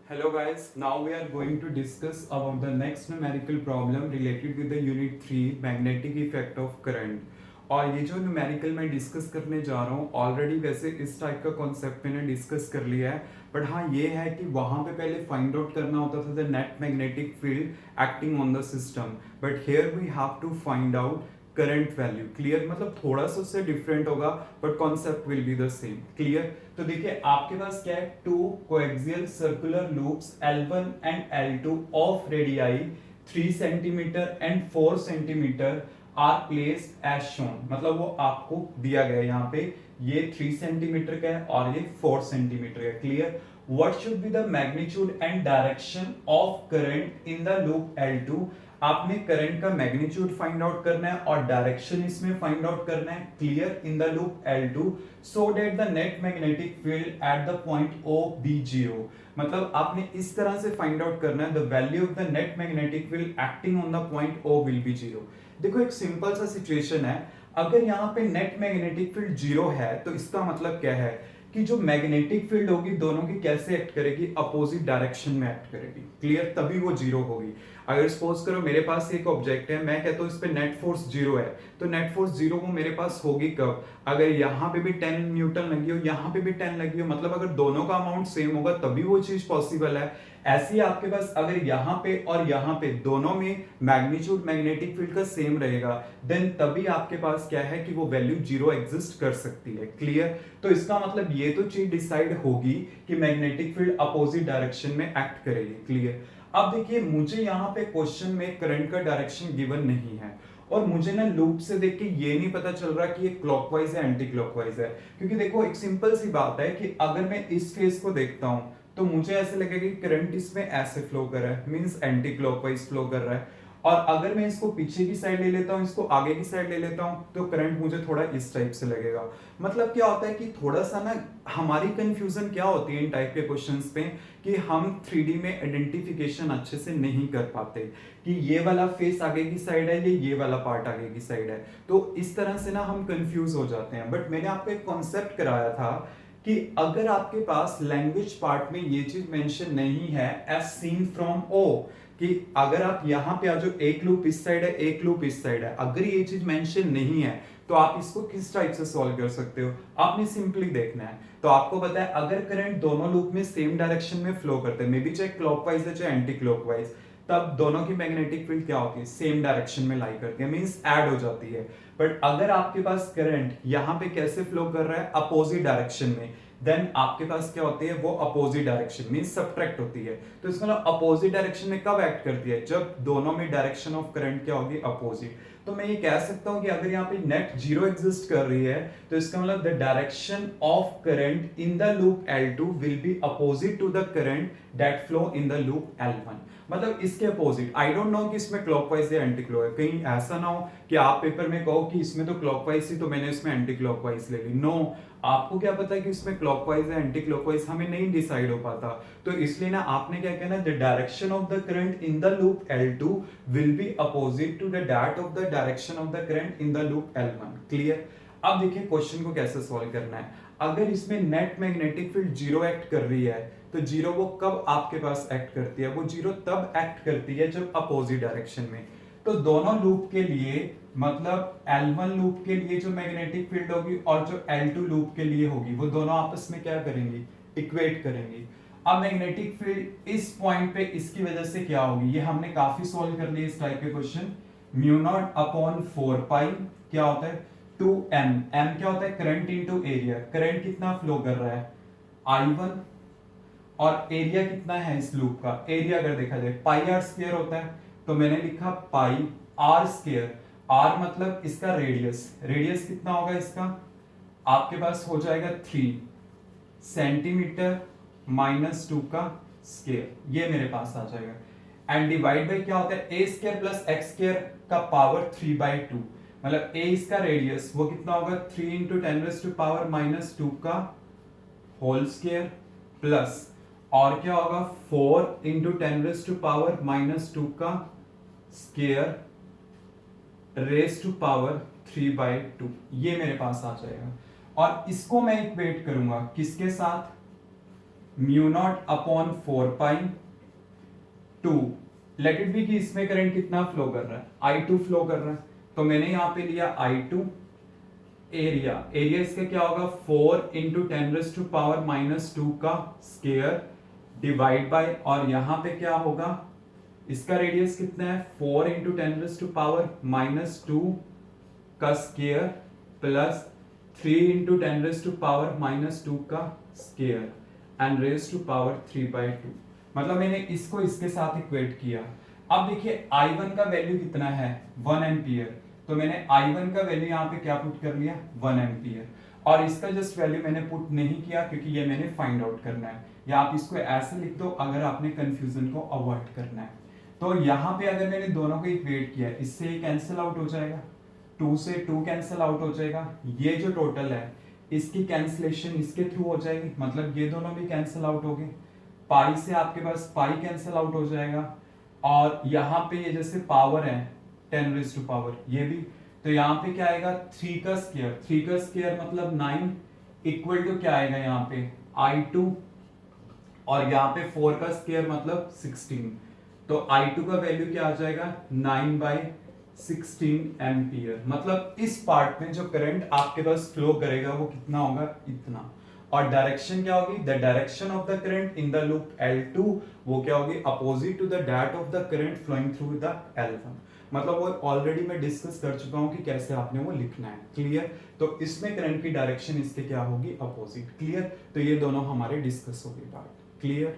Hello guys, now we are going to discuss about the next numerical problem related with the unit 3 magnetic effect of current। और ये जो numerical मैं discuss करने जा रहा हूँ ऑलरेडी वैसे इस टाइप का कॉन्सेप्ट मैंने डिस्कस कर लिया है, बट हाँ ये है कि वहाँ पे पहले फाइंड आउट करना होता था the net magnetic field acting on the system, but here we have to find out current value. Clear? मतलब थोड़ा सा उससे डिफरेंट होगा but concept will be the same. Clear? तो देखिए आपके पास क्या है, two coaxial circular loops L1 and L2 of radii 3 centimetre and 4 centimetre are placed as shown. मतलब वो आपको दिया गया है यहाँ पे, ये 3 सेंटीमीटर का है और ये 4 सेंटीमीटर का है। Clear? What should be the magnitude and direction of current in the loop L2। आपने करंट का मैग्नीट्यूड फाइंड आउट करना है और डायरेक्शन इसमें फाइंड आउट करना है। Clear? In the loop L2 so that the net magnetic field at the point O be 0। मतलब आपने इस तरह से फाइंड आउट करना है the value of the net magnetic field acting on the point O will be 0। देखो एक simple सा सिचुएशन है, अगर यहाँ पे नेट मैग्नेटिक फील्ड 0 है तो इसका मतलब क्या है कि जो मैग्नेटिक फील्ड होगी दोनों की कैसे एक्ट करेगी, अपोजिट डायरेक्शन में एक्ट करेगी। क्लियर? तभी वो 0 होगी। अगर सपोज करो मेरे पास एक ऑब्जेक्ट है, मैं कहता हूं इस पे नेट फोर्स 0 है, तो नेट फोर्स 0 वो मेरे पास होगी कब, अगर यहाँ पे भी 10 न्यूटन लगी हो, यहाँ पे भी 10 लगी हो, मतलब अगर दोनों का अमाउंट सेम होगा तभी वो चीज पॉसिबल है। ऐसे ही आपके पास अगर यहाँ पे और यहाँ पे दोनों में मैग्नीट्यूड मैग्नेटिक फील्ड का सेम रहेगा, देन तभी आपके पास क्या है कि वो वैल्यू 0 एग्जिस्ट कर सकती है। क्लियर? तो इसका मतलब ये तो चीज डिसाइड होगी कि मैग्नेटिक फील्ड अपोजिट डायरेक्शन में एक्ट करेगी। क्लियर? अब देखिए मुझे यहाँ पे क्वेश्चन में करंट का डायरेक्शन गिवन नहीं है और मुझे ना लूप से देख के ये नहीं पता चल रहा कि ये क्लॉकवाइज है एंटी क्लॉकवाइज है, क्योंकि देखो एक सिंपल सी बात है कि अगर मैं इस फेस को देखता हूं तो मुझे ऐसे लगेगा कि करंट इसमें ऐसे फ्लो कर रहा है, मींस एंटी क्लॉकवाइज फ्लो कर रहा है। और अगर मैं इसको पीछे की साइड ले लेता हूँ, इसको आगे की साइड ले लेता हूँ, तो करंट मुझे थोड़ा इस टाइप से लगेगा। मतलब क्या होता है कि थोड़ा सा ना हमारी कंफ्यूजन क्या होती है इन टाइप के क्वेश्चंस पे कि हम 3D में आइडेंटिफिकेशन अच्छे से नहीं कर पाते कि ये वाला फेस आगे की साइड है, ये वाला पार्ट आगे की साइड है, तो इस तरह से ना हम कंफ्यूज हो जाते हैं। बट मैंने आपको एक कॉन्सेप्ट कराया था कि अगर आपके पास लैंग्वेज पार्ट में ये चीज मेंशन नहीं है एज सीन फ्रॉम ओ, कि अगर आप यहां पे आ जाओ, एक लूप इस साइड है एक लूप इस साइड है, अगर ये चीज मेंशन नहीं है तो आप इसको किस टाइप से सॉल्व कर सकते हो, आपने सिंपली देखना है। तो आपको पता है अगर करंट दोनों लूप में सेम डायरेक्शन में फ्लो करते हैं, मे बी चाहे क्लॉकवाइज है चाहे एंटी क्लॉकवाइज, तब दोनों की मैग्नेटिक फील्ड क्या होती है, सेम डायरेक्शन में लाई करती है, मींस ऐड हो जाती है। बट अगर आपके पास करंट यहाँ पे कैसे फ्लो कर रहा है, अपोजिट डायरेक्शन में, देन आपके पास क्या होती है, वो अपोजिट डायरेक्शन मींस सब्ट्रैक्ट होती है। तो इसका मतलब अपोजिट डायरेक्शन में कब एक्ट करती है, जब दोनों में डायरेक्शन ऑफ करंट क्या होगी, अपोजिट। तो मैं ये कह सकता हूं कि अगर यहाँ पे नेट 0 एग्जिस्ट कर रही है तो इसका मतलब the direction of current in the loop L2 will be opposite to the current that flow in the loop L1। मतलब इसके अपोजिट। आई डोंट नो कि इसमें क्लॉकवाइज या एंटी क्लॉकवाइज, कहीं ऐसा ना हो कि आप पेपर में कहो कि इसमें तो क्लॉकवाइज थी तो मैंने इसमें एंटी क्लॉकवाइज ले ली। नो, आपको क्या पता है कि इसमें क्लॉकवाइज या एंटी क्लॉकवाइज, हमें नहीं डिसाइड हो पाता। तो इसलिए ना आपने क्या कहना, the direction of the current in the loop L2 will be opposite to the that of the direction of the current in the loop L1। Clear? अब देखिए क्वेश्चन को कैसे सॉल्व करना है। अगर इसमें नेट मैग्नेटिक फील्ड 0 एक्ट कर रही है तो 0 वो कब आपके पास एक्ट करती है, वो 0 तब एक्ट करती है जब अपोजिट डायरेक्शन में। तो दोनों लूप के लिए, मतलब L1 लूप के लिए जो मैग्नेटिक फील्ड होगी और जो L2 लूप के लिए होगी, वो दोनों आपस में क्या करेंगी, इक्वेट करेंगी। अब मैग्नेटिक फील्ड इस पॉइंट पे इसकी वजह से क्या होगी, ये हमने काफी सॉल्व कर लिया इस टाइप के क्वेश्चन। म्यू नॉट अपॉन 4 पाई क्या होता है, 2m। m क्या होता है, करंट इनटू एरिया। करंट कितना फ्लो कर रहा है, I1, और एरिया कितना है इस लूप का, एरिया अगर देखा जाए पाई आर स्क्वायर होता है, तो मैंने लिखा पाई आर स्क्वायर। आर मतलब इसका रेडियस, रेडियस कितना होगा इसका, आपके पास हो जाएगा 3 सेंटीमीटर माइनस 2 का स्क्वायर, ये मेरे पास आ जाएगा। एंड डिवाइड बाई क्या होता है, ए स्क्वायर प्लस एक्स स्क्वायर का पावर 3/2, मतलब ए इसका रेडियस वो कितना होगा, 3 इंटू 10⁻⁻2 का होल स्क्वायर प्लस, और क्या होगा 4 इंटू 10⁻⁻2 का स्क्वायर रेज टू पावर 3/2, ये मेरे पास आ जाएगा। और इसको मैं इक्वेट करूंगा किसके साथ, mu naught upon 4 pi two, let it be कि इसमें करंट कितना फ्लो कर रहा है, I2 फ्लो कर रहा है, तो मैंने यहां पे लिया I2, एरिया इसका क्या होगा 4 इंटू 10⁻⁻² का स्केयर डिवाइड बाय, और यहां पे क्या होगा, इसका रेडियस कितना है 4 इंटू 10⁻⁻² का स्केयर प्लस 3 इंटू 10⁻⁻² का square and raise to power 3/2। मतलब मैंने इसको इसके साथ इक्वेट किया। अब देखिए I1 का वैल्यू कितना है 1 एम्पियर, तो मैंने I1 का वैल्यू यहाँ पे क्या पुट कर लिया 1 एम्पियर, और इसका जस्ट वैल्यू मैंने पुट नहीं किया क्योंकि ये मैंने फाइंड आउट करना है, या आप इसको ऐसे लिख दो अगर आपने कंफ्यूजन को अवॉइड करना है। तो यहाँ पे अगर मैंने दोनों को इक्वेट किया, इससे ये कैंसिल आउट हो जाएगा, 2 से 2 कैंसिल आउट हो जाएगा, ये जो टोटल है इसकी कैंसिलेशन इसके थ्रू हो जाएगी, मतलब ये दोनों भी कैंसिल आउट हो गए, पाई से आपके पास पाई कैंसिल आउट हो जाएगा, और यहाँ पे ये जैसे पावर है 10 रेज़ टू पावर ये भी, तो यहाँ पे क्या आएगा 3 का स्क्वायर, 3 का स्क्वायर मतलब 9 इक्वल टू क्या आएगा यहाँ पे I2, और यहाँ पे 4 का स्क्वायर मतलब 16, तो I2 का वैल्यू क्या आ जाएगा 9/16 एम्पियर। मतलब इस पार्ट में जो करंट आपके पास फ्लो करेगा वो कितना होगा इतना, और डायरेक्शन क्या होगी, the direction of the current in the loop L2 वो क्या होगी opposite to the that of the current flowing through the L1। मतलब वो ऑलरेडी मैं डिस्कस कर चुका हूं कि कैसे आपने वो लिखना है, क्लियर। तो इसमें करंट की डायरेक्शन इसके क्या होगी अपोजिट, क्लियर। तो ये दोनों हमारे डिस्कस हो गए पार्ट, क्लियर।